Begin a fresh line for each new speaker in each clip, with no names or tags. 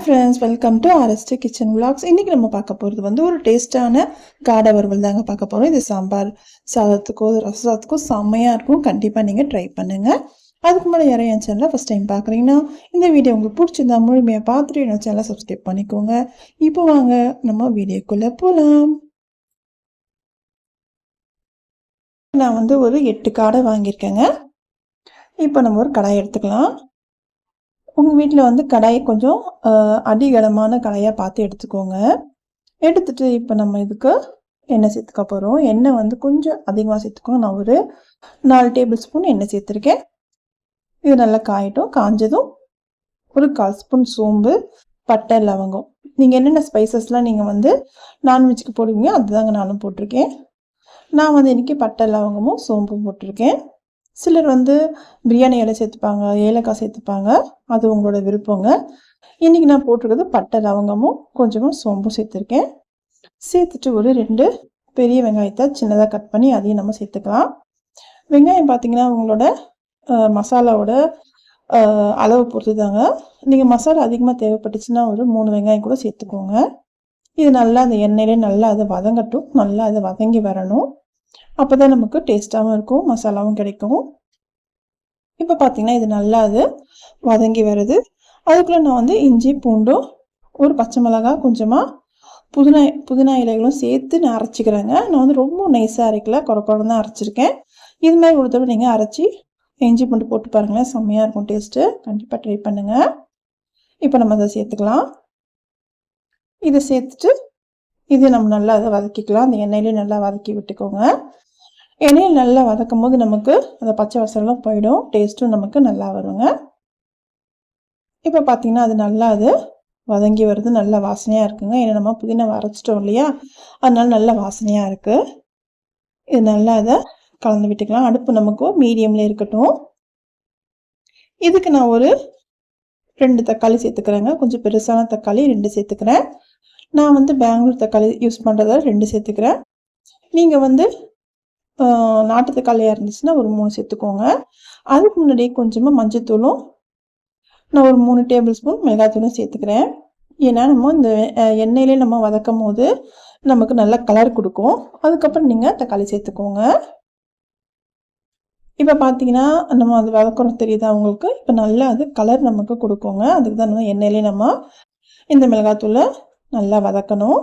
Friends, welcome to RST kitchen vlogs. இன்றைக்கி நம்ம பார்க்க போகிறது வந்து ஒரு டேஸ்ட்டான காடை வறுவல் தாங்க பார்க்க போகிறோம். இது சாம்பார் சாதத்துக்கோ ரச சாதத்துக்கோ செம்மையாக இருக்கும். கண்டிப்பாக நீங்கள் ட்ரை பண்ணுங்கள். அதுக்கு முன்னாடி யாரும் என் சேனலை ஃபஸ்ட் டைம் பார்க்குறீங்கன்னா இந்த வீடியோ உங்களுக்கு பிடிச்சிருந்தா முழுமையாக பார்த்துட்டு என் சேனலை சப்ஸ்கிரைப் பண்ணிக்கோங்க. இப்போ வாங்க நம்ம வீடியோக்குள்ளே போகலாம். நான் வந்து ஒரு 8 காடை வாங்கியிருக்கேங்க. இப்போ நம்ம ஒரு கடாய் எடுத்துக்கலாம். உங்கள் வீட்டில் வந்து கடாய் கொஞ்சம் அடிகனமான கடாயாக பார்த்து எடுத்துக்கோங்க. எடுத்துட்டு இப்போ நம்ம இதுக்கு எண்ணெய் சேர்த்துக்க போகிறோம். எண்ணெய் வந்து கொஞ்சம் அதிகமாக சேர்த்துக்கோங்க. நான் ஒரு 4 டேபிள் ஸ்பூன் எண்ணெய் சேர்த்துருக்கேன். இது நல்லா காயட்டும். காஞ்சதும் ஒரு 1/4 ஸ்பூன் சோம்பு, பட்டை, லவங்கம். நீங்கள் என்னென்ன ஸ்பைசஸ்லாம் நீங்கள் வந்து நான்வெஜ்ஜுக்கு போடுவீங்க அதுதாங்க நானும் போட்டிருக்கேன். நான் வந்து இன்றைக்கி பட்டை, லவங்கமும் சோம்பும் போட்டிருக்கேன். சிலர் வந்து பிரியாணி இலை சேர்த்துப்பாங்க, ஏலக்காய் சேர்த்துப்பாங்க. அது உங்களோட விருப்பங்க. இன்றைக்கி நான் போட்டிருக்கிறது பட்டை, லவங்கமும் கொஞ்சமாக சோம்பும் சேர்த்துருக்கேன். சேர்த்துட்டு ஒரு 2 பெரிய வெங்காயத்தை சின்னதாக கட் பண்ணி அதையும் நம்ம சேர்த்துக்கலாம். வெங்காயம் பார்த்திங்கன்னா உங்களோட மசாலாவோட அளவு பொறுத்து தாங்க. நீங்கள் மசாலா அதிகமாக தேவைப்பட்டுச்சுன்னா ஒரு 3 வெங்காயம் கூட சேர்த்துக்கோங்க. இது நல்லா அந்த எண்ணெயிலே நல்லா அதை வதங்கட்டும். நல்லா அதை வதங்கி வரணும். அப்போ தான் நமக்கு டேஸ்ட்டாகவும் இருக்கும், மசாலாவும் கிடைக்கும். இப்போ பார்த்திங்கன்னா இது நல்லா அது வதங்கி வருது. அதுக்குள்ளே நான் வந்து இஞ்சி, பூண்டும், ஒரு பச்சை மிளகாய், கொஞ்சமாக புதினா இலைகளும் சேர்த்து நான் அரைச்சிக்கிறேங்க. நான் வந்து ரொம்ப நைஸாக அரைக்கல, குறை தான் அரைச்சிருக்கேன். இது மாதிரி ஒரு தடவை நீங்கள் அரைச்சி இஞ்சி பூண்டு போட்டு பாருங்களேன், செம்மையாக இருக்கும் டேஸ்ட்டு. கண்டிப்பாக ட்ரை பண்ணுங்கள். இப்போ நம்ம அதை சேர்த்துக்கலாம். இதை சேர்த்துட்டு இது நம்ம நல்லா அதை வதக்கிக்கலாம். அந்த எண்ணெயிலே நல்லா வதக்கி விட்டுக்கோங்க. எண்ணெயில் நல்லா வதக்கும் போது நமக்கு அந்த பச்சை வாசனைலாம் போயிடும். டேஸ்ட்டும் நமக்கு நல்லா வருங்க. இப்போ பார்த்திங்கன்னா அது நல்லா அது வதங்கி வருது. நல்லா வாசனையாக இருக்குங்க. ஏன்னா நம்ம புதினா அரைச்சிட்டோம் இல்லையா, அதனால நல்லா வாசனையாக இருக்குது. இது நல்லா அதை கலந்து விட்டுக்கலாம். அடுப்பு நமக்கு மீடியமில் இருக்கட்டும். இதுக்கு நான் ஒரு 2 தக்காளி சேர்த்துக்கிறேங்க. கொஞ்சம் பெருசான தக்காளி 2 சேர்த்துக்கிறேன். நான் வந்து பெங்களூர் தக்காளி யூஸ் பண்ணுறதால 2 சேர்த்துக்கிறேன். நீங்கள் வந்து நாட்டு தக்காளியாக இருந்துச்சுன்னா ஒரு 3 சேர்த்துக்கோங்க. அதுக்கு முன்னாடி கொஞ்சமாக மஞ்சத்தூளும் நான் ஒரு 3 டேபிள் ஸ்பூன் மிளகாத்தூளும் சேர்த்துக்கிறேன். ஏன்னா நம்ம இந்த எண்ணெயிலே நம்ம வதக்கும் போது நமக்கு நல்ல கலர் கொடுக்கும். அதுக்கப்புறம் நீங்கள் தக்காளி சேர்த்துக்கோங்க. இப்போ பார்த்தீங்கன்னா நம்ம அது வதக்குறோம் தெரியுதா உங்களுக்கு? இப்போ நல்லா அது கலர் நமக்கு கொடுக்குங்க. அதுக்கு தான் நம்ம எண்ணெயிலே நம்ம இந்த மிளகாத்தூளை நல்லா வதக்கணும்.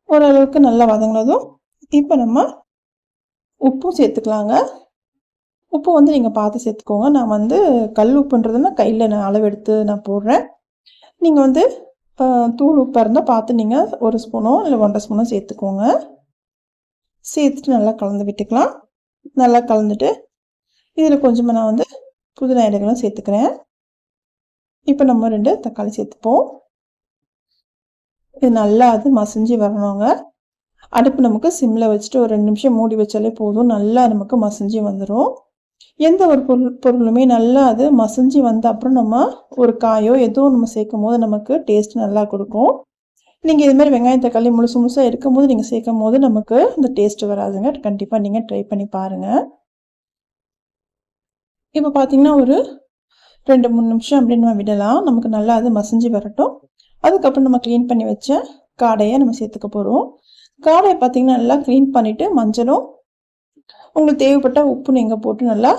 ஓரளவுக்கு நல்லா வதங்கினதும் இப்போ நம்ம உப்பும் சேர்த்துக்கலாங்க. உப்பு வந்து நீங்கள் பார்த்து சேர்த்துக்கோங்க. நான் வந்து கல் உப்புன்றதுன்னா கையில் நான் அளவெடுத்து நான் போடுறேன். நீங்கள் வந்து தூள் உப்பாக இருந்தால் பார்த்து நீங்கள் 1 ஸ்பூனோ இல்லை 1.5 ஸ்பூனோ சேர்த்துக்கோங்க. சேர்த்துட்டு நல்லா கலந்து விட்டுக்கலாம். நல்லா கலந்துட்டு இதில் கொஞ்சமாக நான் வந்து புதினா இலைகளும் சேர்த்துக்கிறேன். இப்போ நம்ம 2 தக்காளி சேர்த்துப்போம். இது நல்லா அது மசிஞ்சு வரணுங்க. அடுப்பு நமக்கு சிம்மில் வச்சுட்டு ஒரு 2 நிமிஷம் மூடி வச்சாலே போதும். நல்லா நமக்கு மசிஞ்சு வந்துடும். எந்த ஒரு பொருளுமே நல்லா அது மசிஞ்சு வந்த அப்புறம் நம்ம ஒரு காயோ ஏதோ நம்ம சேர்க்கும் போது நமக்கு டேஸ்ட் நல்லா கொடுக்கும். நீங்கள் இது மாதிரி வெங்காயம் தக்காளி முழுசாக இருக்கும் போது நீங்கள் சேர்க்கும் போது நமக்கு இந்த டேஸ்ட் வராதுங்க. கண்டிப்பாக நீங்கள் ட்ரை பண்ணி பாருங்கள். இப்போ பார்த்தீங்கன்னா ஒரு 2-3 நிமிஷம் அப்படின்னு நம்ம விடலாம். நமக்கு நல்லா அது மசிஞ்சு வரட்டும். அதுக்கப்புறம் நம்ம க்ளீன் பண்ணி வச்ச காடையை நம்ம சேர்த்துக்க போகிறோம். காடையை பார்த்திங்கன்னா நல்லா க்ளீன் பண்ணிவிட்டு மஞ்சளும் உங்களுக்கு தேவைப்பட்ட உப்பு நீங்கள் போட்டு நல்லா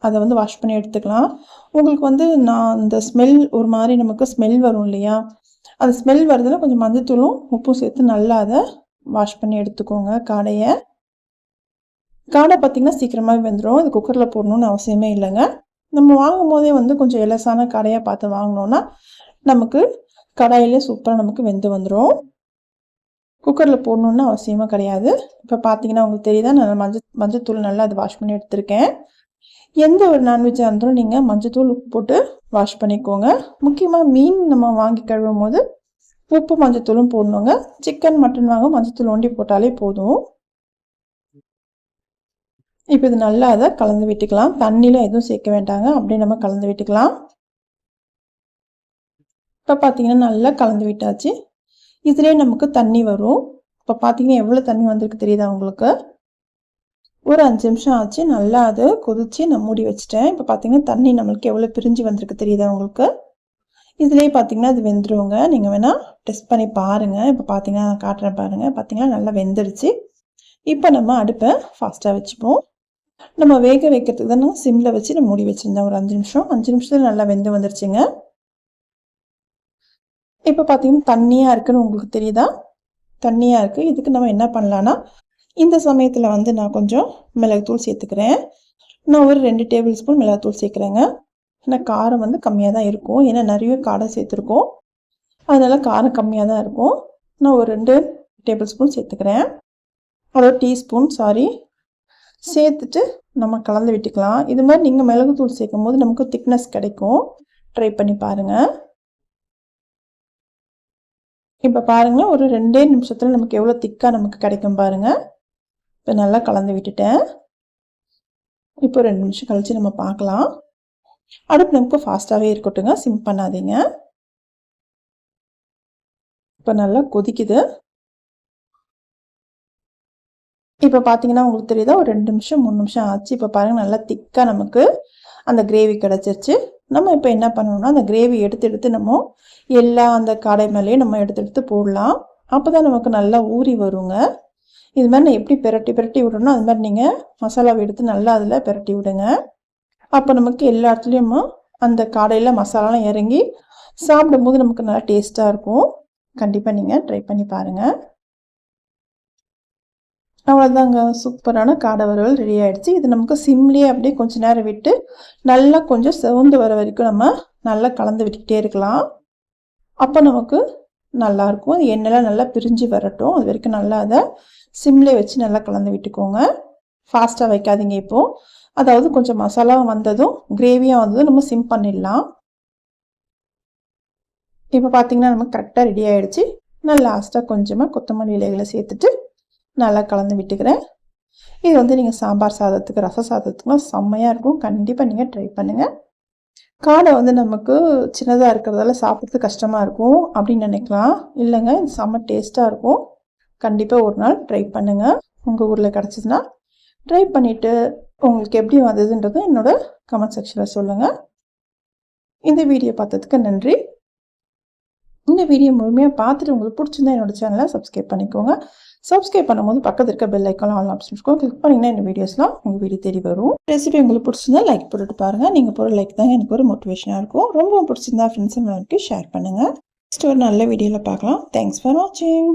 அதை வந்து வாஷ் பண்ணி எடுத்துக்கலாம். உங்களுக்கு வந்து நான் அந்த ஸ்மெல் ஒரு மாதிரி நமக்கு ஸ்மெல் வரும் இல்லையா, அந்த ஸ்மெல் வருதுன்னா கொஞ்சம் மஞ்சத்தூளும் உப்பும் சேர்த்து நல்லா அதை வாஷ் பண்ணி எடுத்துக்கோங்க. காடையை பார்த்திங்கன்னா சீக்கிரமாக வெந்துடும். அது குக்கரில் போடணுன்னு அவசியமே இல்லைங்க. நம்ம வாங்கும் போதே வந்து கொஞ்சம் இலசான காடையாக பார்த்து வாங்கினோன்னா நமக்கு கடாயிலே சூப்பராக நமக்கு வெந்து வந்துடும். குக்கரில் போடணுன்னு அவசியமாக கிடையாது. இப்போ பார்த்தீங்கன்னா உங்களுக்கு தெரியுதா, நான் மஞ்சத்தூள் நல்லா அது வாஷ் பண்ணி எடுத்திருக்கேன். எந்த ஒரு நான்வெஜ்ஜாக இருந்தாலும் நீங்கள் மஞ்சத்தூள் உப்பு போட்டு வாஷ் பண்ணிக்கோங்க. முக்கியமாக மீன் நம்ம வாங்கி கழுவும் போது உப்பு மஞ்சத்தூளும் போடணுங்க. சிக்கன் மட்டன் வாங்க மஞ்சத்தூள் ஒண்டி போட்டாலே போதும். இப்போ இது நல்லா அதை கலந்து விட்டுக்கலாம். தண்ணியில் எதுவும் சேர்க்க வேண்டாங்க, அப்படியே நம்ம கலந்து விட்டுக்கலாம். இப்போ பார்த்தீங்கன்னா நல்லா கலந்து விட்டாச்சு. இதிலே நமக்கு தண்ணி வரும். இப்போ பார்த்தீங்கன்னா எவ்வளோ தண்ணி வந்திருக்கு தெரியுதா உங்களுக்கு? ஒரு 5 நிமிஷம் ஆச்சு. நல்லா அது கொதித்து நான் மூடி வச்சிட்டேன். இப்போ பார்த்தீங்கன்னா தண்ணி நம்மளுக்கு எவ்வளோ பிரிஞ்சு வந்திருக்கு தெரியுதா உங்களுக்கு? இதுலேயே பார்த்தீங்கன்னா அது வெந்துருங்க. நீங்கள் வேணால் டெஸ்ட் பண்ணி பாருங்கள். இப்போ பார்த்தீங்கன்னா நான் காட்டுறேன் பாருங்கள். பார்த்தீங்கன்னா நல்லா வெந்துருச்சு. இப்போ நம்ம அடுப்பை ஃபாஸ்ட்டாக வச்சுப்போம். நம்ம வேக வைக்கிறதுக்கு தானே சிம்மில் வச்சு நான் மூடி வச்சுருந்தேன் ஒரு 5 நிமிஷம். 5 நிமிஷத்தில் நல்லா வெந்து வந்துருச்சுங்க. இப்போ பார்த்தீங்கன்னா தண்ணியாக இருக்குன்னு உங்களுக்கு தெரியுதா? தண்ணியாக இருக்குது. இதுக்கு நம்ம என்ன பண்ணலான்னா, இந்த சமயத்தில் வந்து நான் கொஞ்சம் மிளகுத்தூள் சேர்த்துக்கிறேன். நான் ஒரு 2 டேபிள் ஸ்பூன் மிளகுத்தூள் சேர்க்குறேங்க. ஏன்னா காரம் வந்து கம்மியாக தான் இருக்கும். ஏன்னா நிறைய காடை சேர்த்துருக்கோம். அதனால் காரம் கம்மியாக தான் இருக்கும். நான் ஒரு 2 டேபிள் ஸ்பூன் சேர்த்துக்கிறேன். ஒரு டீஸ்பூன் சேர்த்துட்டு நம்ம கலந்து விட்டுக்கலாம். இது மாதிரி நீங்கள் மிளகுத்தூள் சேர்க்கும் போது நமக்கு திக்னஸ் கிடைக்கும். ட்ரை பண்ணி பாருங்கள். இப்போ பாருங்கள், ஒரு 2 நிமிஷத்தில் நமக்கு எவ்வளோ திக்காக நமக்கு கிடைக்கும் பாருங்கள். இப்போ நல்லா கலந்து விட்டுட்டேன். இப்போ 2 நிமிஷம் கழித்து நம்ம பார்க்கலாம். அடுப்பு நமக்கு ஃபாஸ்ட்டாகவே இருக்கட்டுங்க, சிம் பண்ணாதீங்க. இப்போ நல்லா கொதிக்குது. இப்போ பார்த்தீங்கன்னா உங்களுக்கு தெரியுதா, ஒரு 2 நிமிஷம் 3 நிமிஷம் ஆச்சு. இப்போ பாருங்கள் நல்லா திக்காக நமக்கு அந்த கிரேவி கிடச்சிருச்சு. நம்ம இப்போ என்ன பண்ணணும்னா, அந்த கிரேவி எடுத்து நம்ம எல்லா அந்த காடை மேலேயும் நம்ம எடுத்து போடலாம். அப்போ தான் நமக்கு நல்லா ஊறி வருங்க. இது மாதிரி நான் எப்படி பிரட்டி விடணும், அது மாதிரி நீங்கள் மசாலாவை எடுத்து நல்லா அதில் பிரட்டி விடுங்க. அப்போ நமக்கு எல்லா இடத்துலையும் அந்த காடையில் மசாலாலாம் இறங்கி சாப்பிடும்போது நமக்கு நல்லா டேஸ்ட்டாக இருக்கும். கண்டிப்பாக நீங்கள் ட்ரை பண்ணி பாருங்கள். அவ்வளோதாங்க, சூப்பரான காடை வறுவல் ரெடி ஆகிடுச்சு. இது நமக்கு சிம்லேயே அப்படியே கொஞ்சம் நேரம் விட்டு நல்லா கொஞ்சம் செவந்து வர வரைக்கும் நம்ம நல்லா கலந்து விட்டுக்கிட்டே இருக்கலாம். அப்போ நமக்கு நல்லாயிருக்கும். எண்ணெய்லாம் நல்லா பிரிஞ்சு வரட்டும். அது வரைக்கும் நல்லா அதை சிம்லேயே வச்சு நல்லா கலந்து விட்டுக்கோங்க. ஃபாஸ்ட்டாக வைக்காதீங்க. இப்போது அதாவது கொஞ்சம் மசாலாவும் வந்ததும் கிரேவியாக வந்ததும் நம்ம சிம் பண்ணிடலாம். இப்போ பார்த்தீங்கன்னா நமக்கு கரெக்டாக ரெடி ஆகிடுச்சு. நான் லாஸ்ட்டாக கொஞ்சமாக கொத்தமல்லி இலைகளை சேர்த்துட்டு நல்லா கலந்து விட்டுக்கிறேன். இது வந்து நீங்கள் சாம்பார் சாதத்துக்கு, ரச சாதத்துக்குலாம் செம்மையாக இருக்கும். கண்டிப்பாக நீங்கள் ட்ரை பண்ணுங்கள். காடை வந்து நமக்கு சின்னதாக இருக்கிறதால சாப்பிட்றதுக்கு கஷ்டமாக இருக்கும் அப்படின்னு நினைக்கலாம். இல்லைங்க, இது செம்ம டேஸ்ட்டாக இருக்கும். கண்டிப்பாக ஒரு நாள் ட்ரை பண்ணுங்கள். உங்கள் ஊரில் கிடச்சிதுன்னா ட்ரை பண்ணிவிட்டு உங்களுக்கு எப்படி வந்ததுன்றது என்னோட கமெண்ட் செக்ஷனில் சொல்லுங்கள். இந்த வீடியோ பார்த்ததுக்கு நன்றி. இந்த வீடியோ முழுமையாக பார்த்துட்டு உங்களுக்கு பிடிச்சிருந்தா என்னோட சேனலை சப்ஸ்கிரைப் பண்ணிக்கோங்க. சப்ஸ்கிரைப் பண்ணும்போது பக்கத்தில் இருக்க பெல் ஐக்கான் ஆல் ஆப்ஷன் இருக்கும். கிளிக் பண்ணிங்கன்னா இந்த வீடியோஸ்லாம் உங்கள் வீடியோ தேடி வரும். ரெசிபி உங்களுக்கு பிடிச்சிருந்தா லைக் போட்டுட்டு பாருங்கள். நீங்கள் போகிற லைக் தான் எனக்கு ஒரு மோட்டிவேஷனாக இருக்கும். ரொம்ப பிடிச்சிருந்தா ஃப்ரெண்ட்ஸ் எல்லாருக்கும் ஷேர் பண்ணுங்கள். நெக்ஸ்ட் ஒரு நல்ல வீடியோவில் பார்க்கலாம். தேங்க்ஸ் ஃபார் வாட்சிங்.